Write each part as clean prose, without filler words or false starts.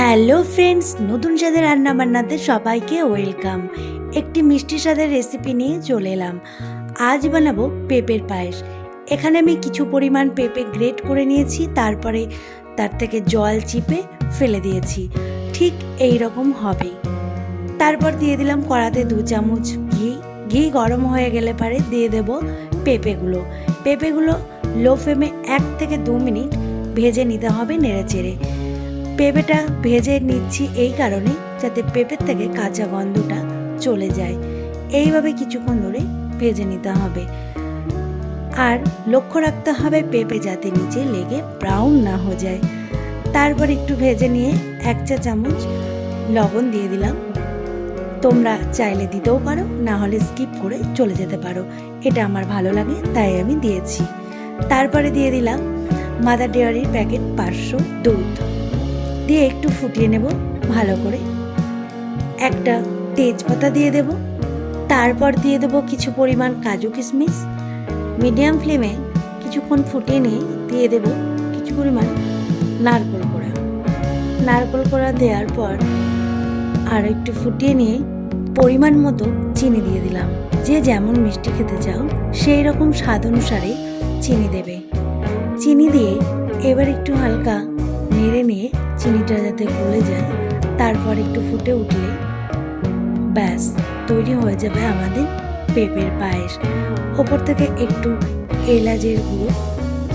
Hello friends, নতুন স্বাদের রান্না বান্নাতে সবাইকে ওয়েলকাম। একটি মিষ্টি স্বাদের রেসিপি নিয়ে চলে এলাম। আজ বানাবো পেঁপের পায়েস। এখানে আমি কিছু পরিমাণ পেঁপে গ্রেট করে নিয়েছি, তারপরে তার থেকে জল চিপে ফেলে দিয়েছি। ঠিক এই রকম হবে। তারপর দিয়ে দিলাম কড়াতে 2 চামচ ঘি গরম হয়ে গেলে পরে দিয়ে দেব পেঁপেগুলো লো ফ্লেমে 1 থেকে 2 মিনিট ভেজে নিতে হবে নেড়ে চেড়ে। পেঁপেটা ভেজে নিচ্ছি এই কারণে যাতে পেঁপের থেকে কাঁচা গন্ধটা চলে যায়। এইভাবে কিছুক্ষণ ধরে ভেজে নিতে হবে। আর লক্ষ্য রাখতে হবে পেঁপে যাতে নিচে লেগে ব্রাউন না হয়ে যায়। তারপর একটু ভেজে নিয়ে 1 চা চামচ লবণ দিয়ে দিলাম। তোমরা চাইলে দিতেও পারো, না হলে স্কিপ করে চলে যেতে পারো। এটা আমার ভালো লাগে তাই আমি দিয়েছি। তারপরে দিয়ে দিলাম মাদার ডেয়ারির প্যাকেট 500 দুধ দিয়ে একটু ফুটিয়ে নেব ভালো করে। একটা তেজপাতা দিয়ে দেব। তারপর দিয়ে দেব কিছু পরিমাণ কাজু কিশমিশ। মিডিয়াম ফ্লেমে কিছুক্ষণ ফুটিয়ে নিয়ে দিয়ে দেব কিছু পরিমাণ নারকেল কোড়া দেওয়ার পর আর একটু ফুটিয়ে নিয়ে পরিমাণ মতো চিনি দিয়ে দিলাম। যে যেমন মিষ্টি খেতে চাও সেই রকম স্বাদ অনুসারে চিনি দেবে। চিনি দিয়ে এবার একটু হালকা নেড়ে নিয়ে চিনিটা যাতে গলে যায়, তারপর একটু ফুটে উঠলে ব্যাস তৈরি হয়ে যাবে আমাদের পেঁপের পায়েস। ওপর থেকে একটু এলাচের গুঁড়ো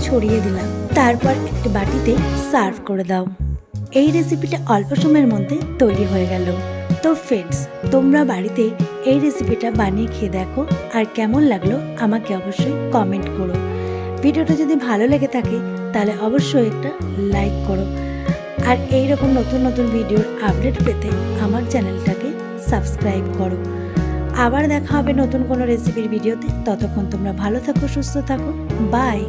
ছড়িয়ে দিলাম। তারপর একটি বাটিতে সার্ভ করে দাও। এই রেসিপিটা অল্প সময়ের মধ্যে তৈরি হয়ে গেল। তো ফ্রেন্ডস, তোমরা বাড়িতে এই রেসিপিটা বানিয়ে খেয়ে দেখো, আর কেমন লাগলো আমাকে অবশ্যই কমেন্ট করো। ভিডিওটা যদি ভালো লেগে থাকে তাহলে অবশ্যই একটা লাইক করো। আর এই রকম নতুন নতুন ভিডিওর আপডেট পেতে আমার চ্যানেলটাকে সাবস্ক্রাইব করো। আবার দেখা হবে নতুন কোনো রেসিপির ভিডিওতে। ততক্ষণ তোমরা ভালো থাকো, সুস্থ থাকো। বাই।